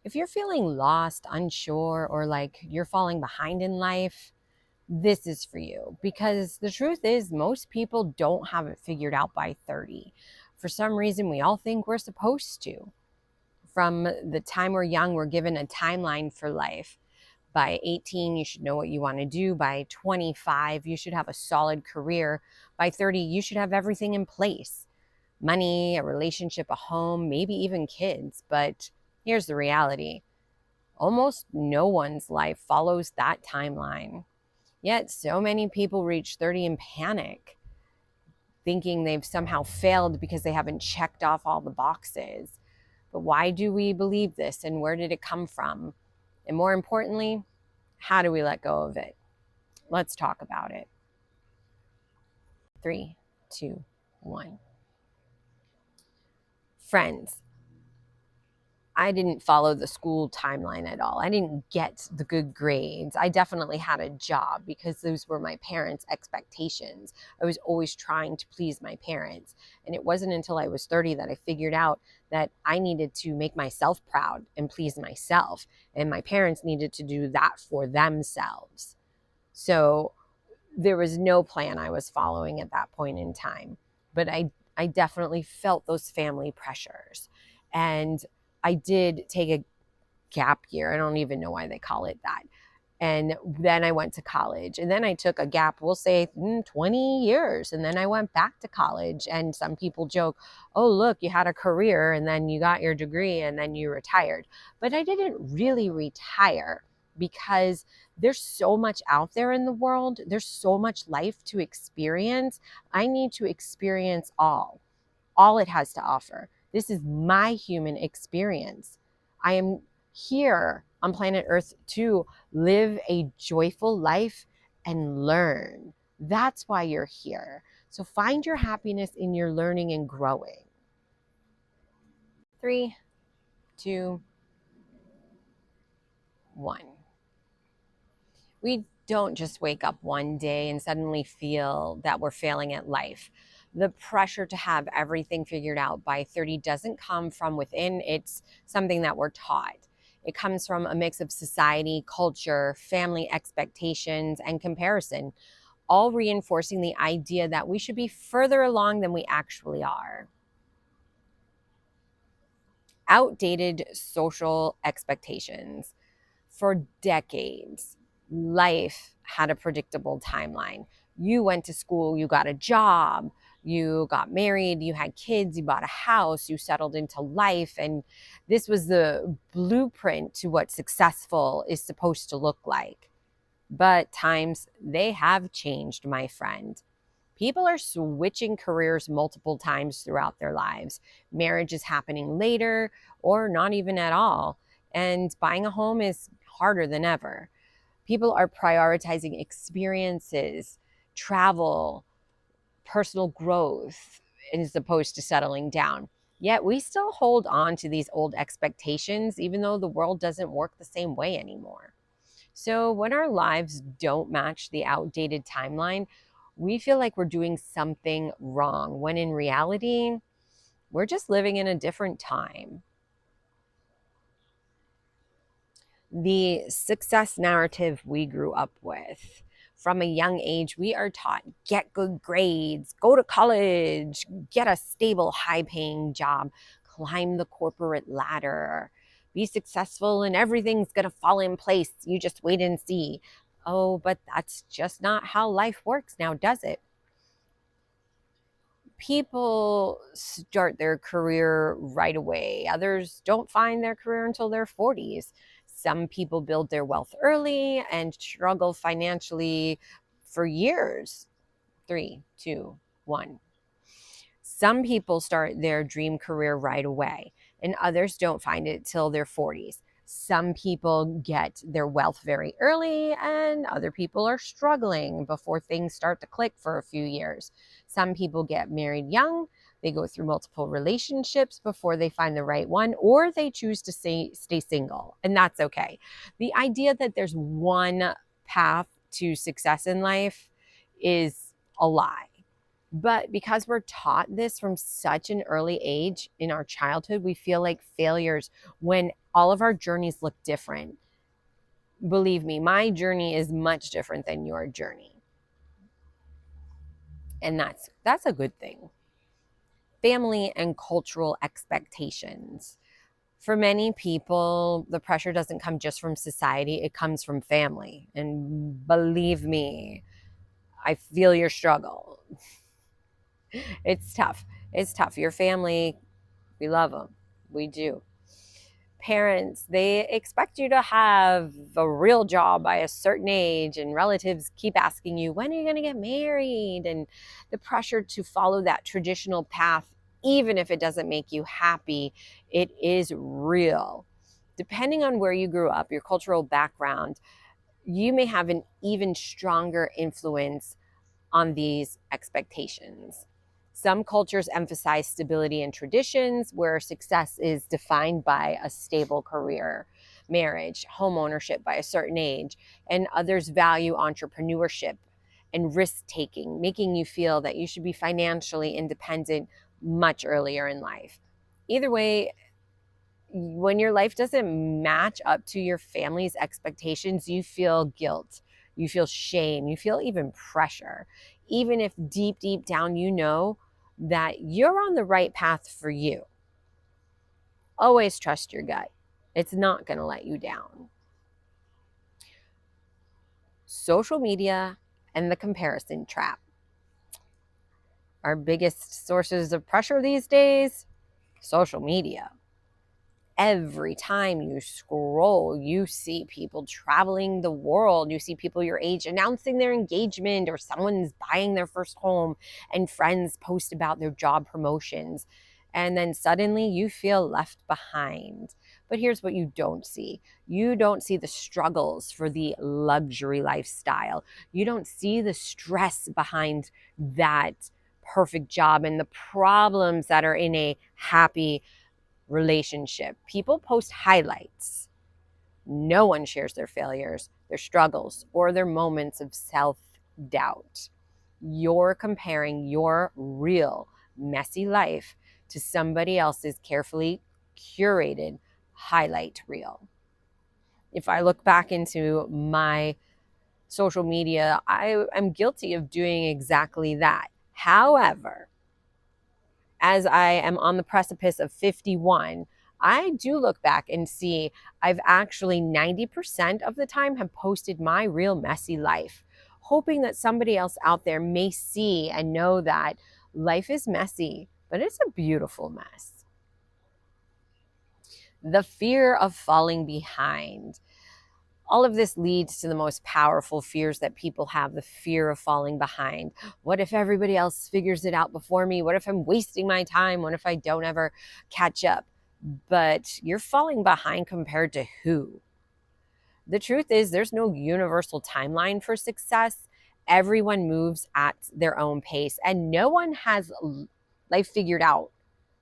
If you're feeling lost, unsure, or like you're falling behind in life, this is for you, because the truth is most people don't have it figured out by 30. For some reason, we all think we're supposed to. From the time we're young, we're given a timeline for life. By 18, you should know what you want to do. By 25, you should have a solid career. By 30, you should have everything in place: money, a relationship, a home, maybe even kids. But here's the reality: almost no one's life follows that timeline. Yet, so many people reach 30 and panic, thinking they've somehow failed because they haven't checked off all the boxes. But why do we believe this, and where did it come from? And more importantly, how do we let go of it? Let's talk about it. 3, 2, 1. Friends, I didn't follow the school timeline at all. I didn't get the good grades. I definitely had a job because those were my parents' expectations. I was always trying to please my parents. And it wasn't until I was 30 that I figured out that I needed to make myself proud and please myself. And my parents needed to do that for themselves. So there was no plan I was following at that point in time. But I definitely felt those family pressures. And I did take a gap year. I don't even know why they call it that. And then I went to college, and then I took a gap, we'll say 20 years. And then I went back to college. And some people joke, oh, look, you had a career and then you got your degree and then you retired. But I didn't really retire, because there's so much out there in the world. There's so much life to experience. I need to experience all it has to offer. This is my human experience. I am here on planet Earth to live a joyful life and learn. That's why you're here. So find your happiness in your learning and growing. 3, 2, 1. We don't just wake up one day and suddenly feel that we're failing at life. The pressure to have everything figured out by 30 doesn't come from within. It's something that we're taught. It comes from a mix of society, culture, family expectations, and comparison, all reinforcing the idea that we should be further along than we actually are. Outdated social expectations. For decades, life had a predictable timeline. You went to school, you got a job, you got married, you had kids, you bought a house, you settled into life. And this was the blueprint to what successful is supposed to look like. But times, they have changed, my friend. People are switching careers multiple times throughout their lives. Marriage is happening later or not even at all. And buying a home is harder than ever. People are prioritizing experiences, travel, personal growth, as opposed to settling down. Yet we still hold on to these old expectations, even though the world doesn't work the same way anymore. So when our lives don't match the outdated timeline, we feel like we're doing something wrong, when in reality, we're just living in a different time. The success narrative we grew up with. From a young age, we are taught: get good grades, go to college, get a stable, high paying job, climb the corporate ladder, be successful, and everything's going to fall in place. You just wait and see. Oh, but that's just not how life works now, does it? People start their career right away. Others don't find their career until their 40s. Some people build their wealth early and struggle financially for years. 3, 2, 1. Some people start their dream career right away, and others don't find it till their 40s. Some people get their wealth very early, and other people are struggling before things start to click for a few years. Some people get married young, they go through multiple relationships before they find the right one, or they choose to stay single, and that's okay. The idea that there's one path to success in life is a lie. But because we're taught this from such an early age in our childhood, we feel like failures when All of our journeys look different. Believe me, my journey is much different than your journey. And that's a good thing. Family and cultural expectations. For many people, the pressure doesn't come just from society, it comes from family. And believe me, I feel your struggle. It's tough. It's tough. Your family, we love them. We do. Parents, they expect you to have a real job by a certain age, and relatives keep asking you, when are you going to get married? And the pressure to follow that traditional path, even if it doesn't make you happy, it is real. Depending on where you grew up, your cultural background, you may have an even stronger influence on these expectations. Some cultures emphasize stability and traditions, where success is defined by a stable career, marriage, home ownership by a certain age, and others value entrepreneurship and risk taking, making you feel that you should be financially independent much earlier in life. Either way, when your life doesn't match up to your family's expectations, you feel guilt, you feel shame, you feel even pressure, even if deep, deep down you know that you're on the right path for you. Always trust your gut, it's not going to let you down. Social media and the comparison trap. Our biggest sources of pressure these days, social media. Every time you scroll, you see people traveling the world. You see people your age announcing their engagement, or someone's buying their first home, and friends post about their job promotions. And then suddenly you feel left behind. But here's what you don't see. You don't see the struggles for the luxury lifestyle. You don't see the stress behind that perfect job and the problems that are in a happy relationship. People post highlights. No one shares their failures, their struggles, or their moments of self doubt. You're comparing your real, messy life to somebody else's carefully curated highlight reel. If I look back into my social media, I am guilty of doing exactly that. However, as I am on the precipice of 51, I do look back and see I've actually 90% of the time have posted my real messy life, hoping that somebody else out there may see and know that life is messy, but it's a beautiful mess. The fear of falling behind. All of this leads to the most powerful fears that people have, the fear of falling behind. What if everybody else figures it out before me? What if I'm wasting my time? What if I don't ever catch up? But you're falling behind compared to who? The truth is, there's no universal timeline for success. Everyone moves at their own pace, and no one has life figured out.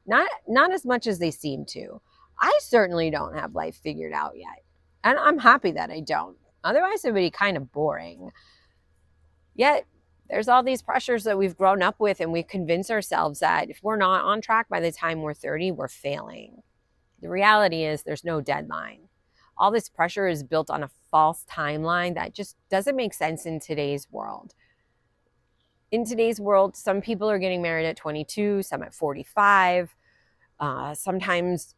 Not as much as they seem to. I certainly don't have life figured out yet. And I'm happy that I don't. Otherwise, it would be kind of boring. Yet, there's all these pressures that we've grown up with, and we convince ourselves that if we're not on track by the time we're 30, we're failing. The reality is, there's no deadline. All this pressure is built on a false timeline that just doesn't make sense in today's world. In today's world, some people are getting married at 22, some at 45. Sometimes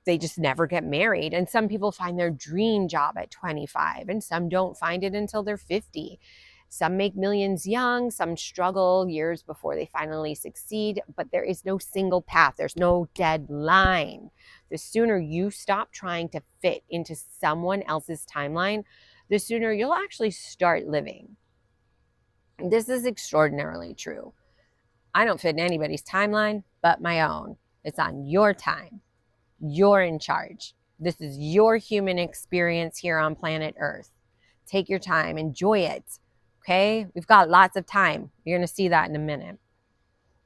they just never get married. And some people find their dream job at 25, and some don't find it until they're 50. Some make millions young, some struggle years before they finally succeed, but there is no single path. There's no deadline. The sooner you stop trying to fit into someone else's timeline, the sooner you'll actually start living. This is extraordinarily true. I don't fit in anybody's timeline but my own. It's on your time. You're in charge. This is your human experience here on planet Earth. Take your time, enjoy it. Okay? We've got lots of time. You're going to see that in a minute.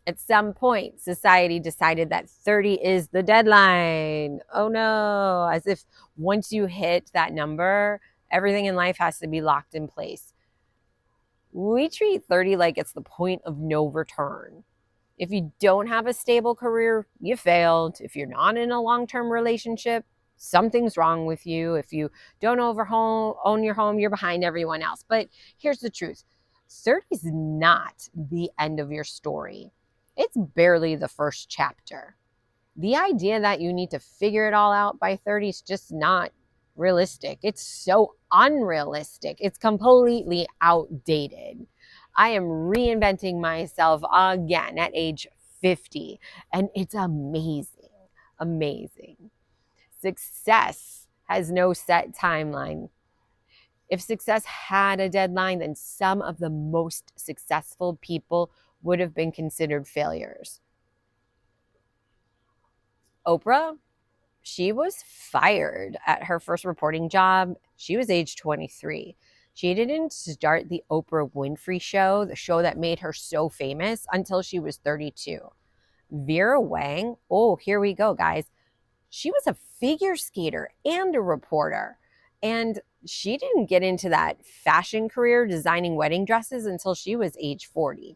At some point, society decided that 30 is the deadline. Oh no, as if once you hit that number, everything in life has to be locked in place. We treat 30 like it's the point of no return. If you don't have a stable career, you failed. If you're not in a long-term relationship, Something's wrong with you. If you don't own your home, you're behind everyone else. But here's the truth. 30 is not the end of your story. It's barely the first chapter. The idea that you need to figure it all out by 30 is just not realistic. It's so unrealistic. It's completely outdated. I am reinventing myself again at age 50, and it's amazing. Amazing. Success has no set timeline. If success had a deadline, then some of the most successful people would have been considered failures. Oprah, she was fired at her first reporting job. She was age 23. She didn't start the Oprah Winfrey Show, the show that made her so famous, until she was 32. Vera Wang, oh, here we go, guys. She was a figure skater and a reporter. And she didn't get into that fashion career designing wedding dresses until she was age 40.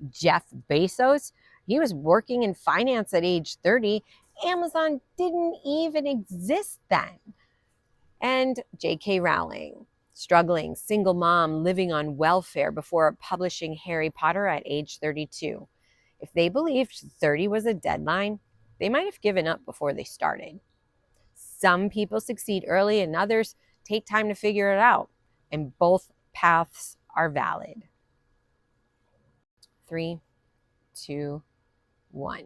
Jeff Bezos, he was working in finance at age 30. Amazon didn't even exist then. And J.K. Rowling, struggling single mom living on welfare before publishing Harry Potter at age 32. If they believed 30 was a deadline, they might have given up before they started. Some people succeed early and others take time to figure it out, and both paths are valid. 3, 2, 1.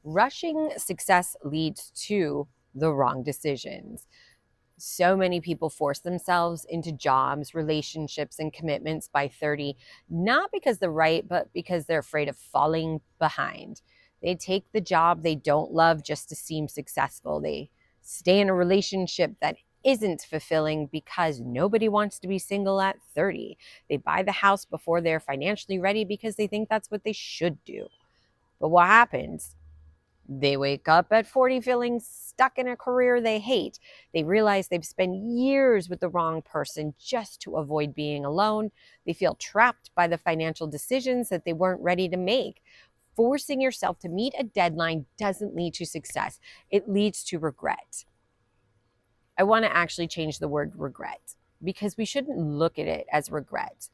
Rushing success leads to the wrong decisions. So many people force themselves into jobs, relationships, and commitments by 30, not because they're right, but because they're afraid of falling behind. They take the job they don't love just to seem successful. They stay in a relationship that isn't fulfilling because nobody wants to be single at 30. They buy the house before they're financially ready because they think that's what they should do. But what happens? They wake up at 40 feeling stuck in a career they hate. They realize they've spent years with the wrong person just to avoid being alone. They feel trapped by the financial decisions that they weren't ready to make. Forcing yourself to meet a deadline doesn't lead to success. It leads to regret. I want to actually change the word regret because we shouldn't look at it as regret.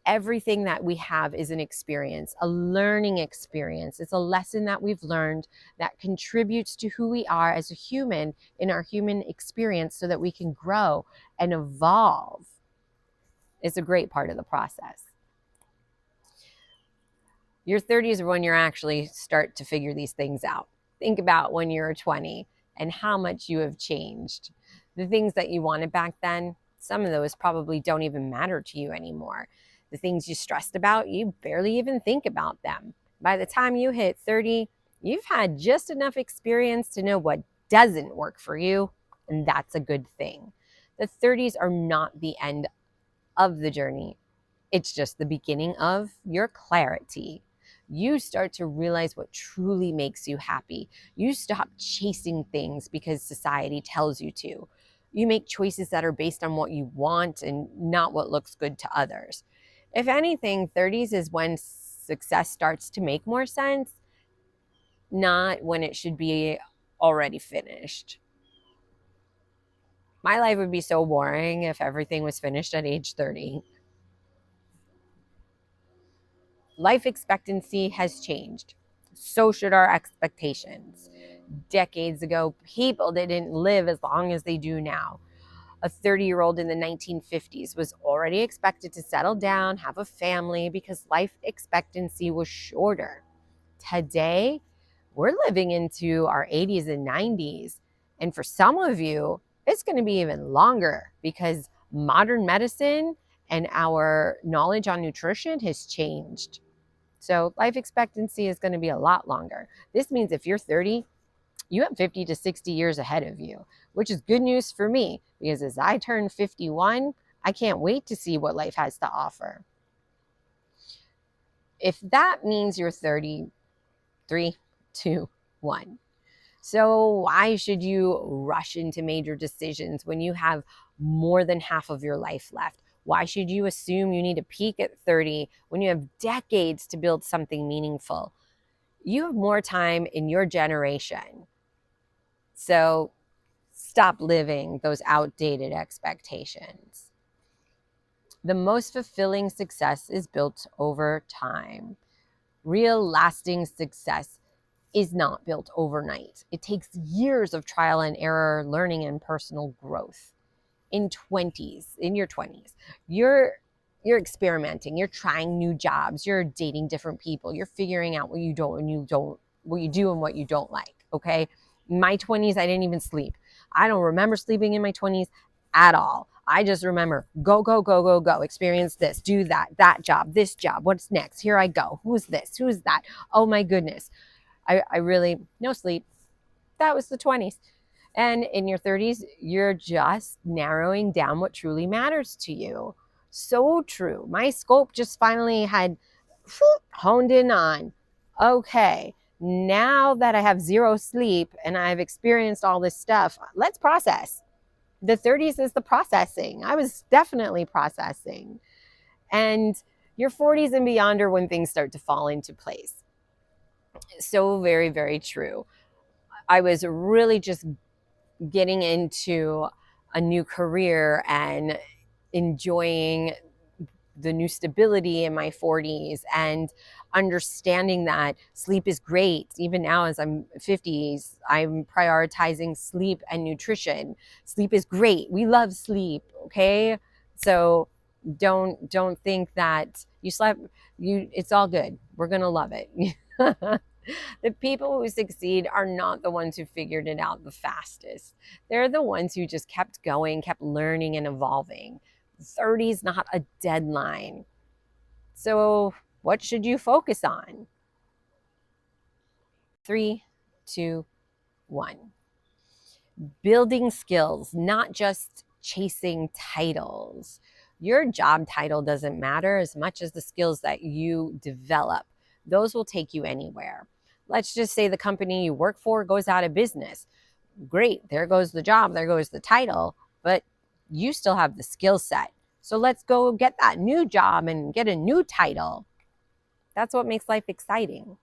Everything that we have is an experience, a learning experience. It's a lesson that we've learned that contributes to who we are as a human in our human experience so that we can grow and evolve. It's a great part of the process. Your 30s are when you actually start to figure these things out. Think about when you were 20 and how much you have changed. The things that you wanted back then, some of those probably don't even matter to you anymore. The things you stressed about, you barely even think about them. By the time you hit 30, you've had just enough experience to know what doesn't work for you, and that's a good thing. The 30s are not the end of the journey. It's just the beginning of your clarity. You start to realize what truly makes you happy. You stop chasing things because society tells you to. You make choices that are based on what you want and not what looks good to others. If anything, 30s is when success starts to make more sense, not when it should be already finished. My life would be so boring if everything was finished at age 30. Life expectancy has changed. So should our expectations. Decades ago, people didn't live as long as they do now. A 30-year-old in the 1950s was already expected to settle down, have a family, because life expectancy was shorter. Today, we're living into our 80s and 90s. And for some of you, it's going to be even longer because modern medicine and our knowledge on nutrition has changed. So life expectancy is going to be a lot longer. This means if you're 30, you have 50 to 60 years ahead of you, which is good news for me because as I turn 51, I can't wait to see what life has to offer. If that means you're 30, 3, 2, 1. So why should you rush into major decisions when you have more than half of your life left? Why should you assume you need to peak at 30 when you have decades to build something meaningful? You have more time in your generation. So stop living those outdated expectations. The most fulfilling success is built over time. Real lasting success is not built overnight. It takes years of trial and error, learning, and personal growth. In your 20s, you're experimenting, you're trying new jobs, you're dating different people, you're figuring out what you don't and you don't, what you do and what you don't like. Okay. My 20s, I didn't even sleep. I don't remember sleeping in my 20s at all. I just remember go, go, go, go, go, experience this, do that, that job, this job, what's next, here I go, who's this, who's that, oh my goodness. I really, no sleep. That was the 20s. And in your 30s, you're just narrowing down what truly matters to you. So true. My scope just finally had honed in on, okay, now that I have zero sleep and I've experienced all this stuff, let's process. The 30s is the processing. I was definitely processing. And your 40s and beyond are when things start to fall into place. So very, very true. I was really just getting into a new career and enjoying the new stability in my 40s and understanding that sleep is great. Even now, as I'm 50s, I'm prioritizing sleep and nutrition. Sleep is great. We love sleep. Okay. So don't think that you slept, it's all good. We're going to love it. The people who succeed are not the ones who figured it out the fastest. They're the ones who just kept going, kept learning and evolving. 30 is not a deadline. So what should you focus on? 3, 2, 1. Building skills, not just chasing titles. Your job title doesn't matter as much as the skills that you develop. Those will take you anywhere. Let's just say the company you work for goes out of business. Great, there goes the job, there goes the title, but you still have the skill set. So let's go get that new job and get a new title. That's what makes life exciting.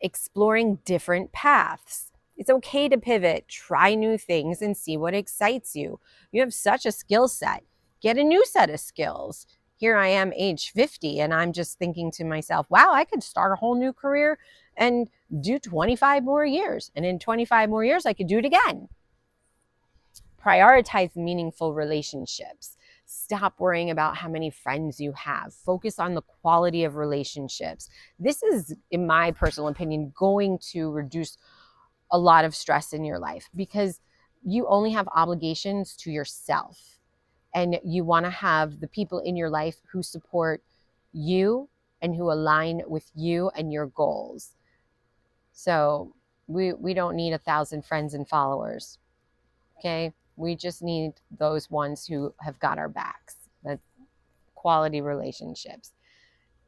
Exploring different paths. It's okay to pivot, try new things, and see what excites you. You have such a skill set. Get a new set of skills. Here I am, age 50, and I'm just thinking to myself, wow, I could start a whole new career and do 25 more years. And in 25 more years, I could do it again. Prioritize meaningful relationships. Stop worrying about how many friends you have. Focus on the quality of relationships. This is, in my personal opinion, going to reduce a lot of stress in your life because you only have obligations to yourself. And you want to have the people in your life who support you and who align with you and your goals. So we don't need 1,000 friends and followers. Okay. We just need those ones who have got our backs. That's quality relationships.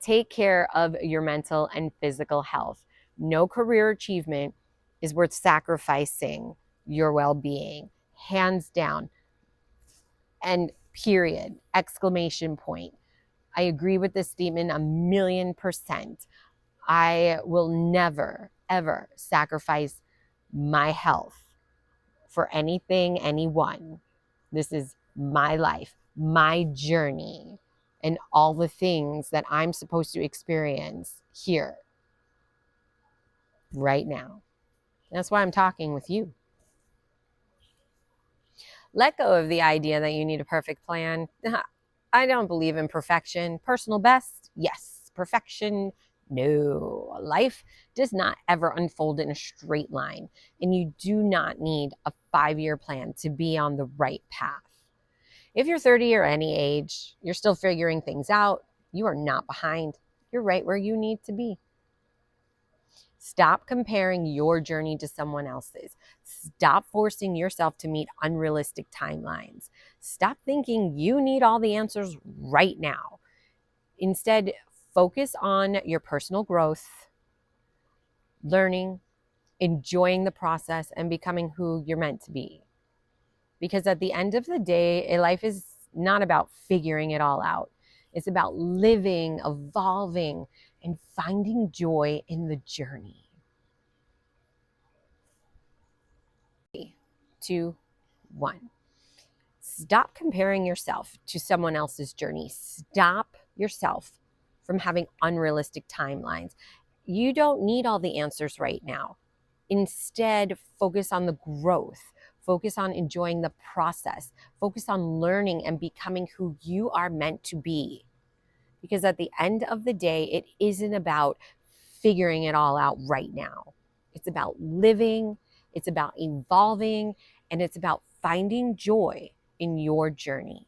Take care of your mental and physical health. No career achievement is worth sacrificing your well-being, hands down. And period, exclamation point. I agree with this statement 1,000,000%. I will never, ever sacrifice my health for anything, anyone. This is my life, my journey, and all the things that I'm supposed to experience here, right now. That's why I'm talking with you. Let go of the idea that you need a perfect plan. I don't believe in perfection. Personal best, yes. Perfection, no. Life does not ever unfold in a straight line, and you do not need a 5-year plan to be on the right path. If you're 30 or any age, you're still figuring things out, you are not behind. You're right where you need to be. Stop comparing your journey to someone else's. Stop forcing yourself to meet unrealistic timelines. Stop thinking you need all the answers right now. Instead, focus on your personal growth, learning, enjoying the process, and becoming who you're meant to be. Because at the end of the day, a life is not about figuring it all out. It's about living, evolving, and finding joy in the journey. 3, 2, one. Stop comparing yourself to someone else's journey. Stop yourself from having unrealistic timelines. You don't need all the answers right now. Instead, focus on the growth. Focus on enjoying the process. Focus on learning and becoming who you are meant to be. Because at the end of the day, it isn't about figuring it all out right now. It's about living, it's about evolving, and it's about finding joy in your journey.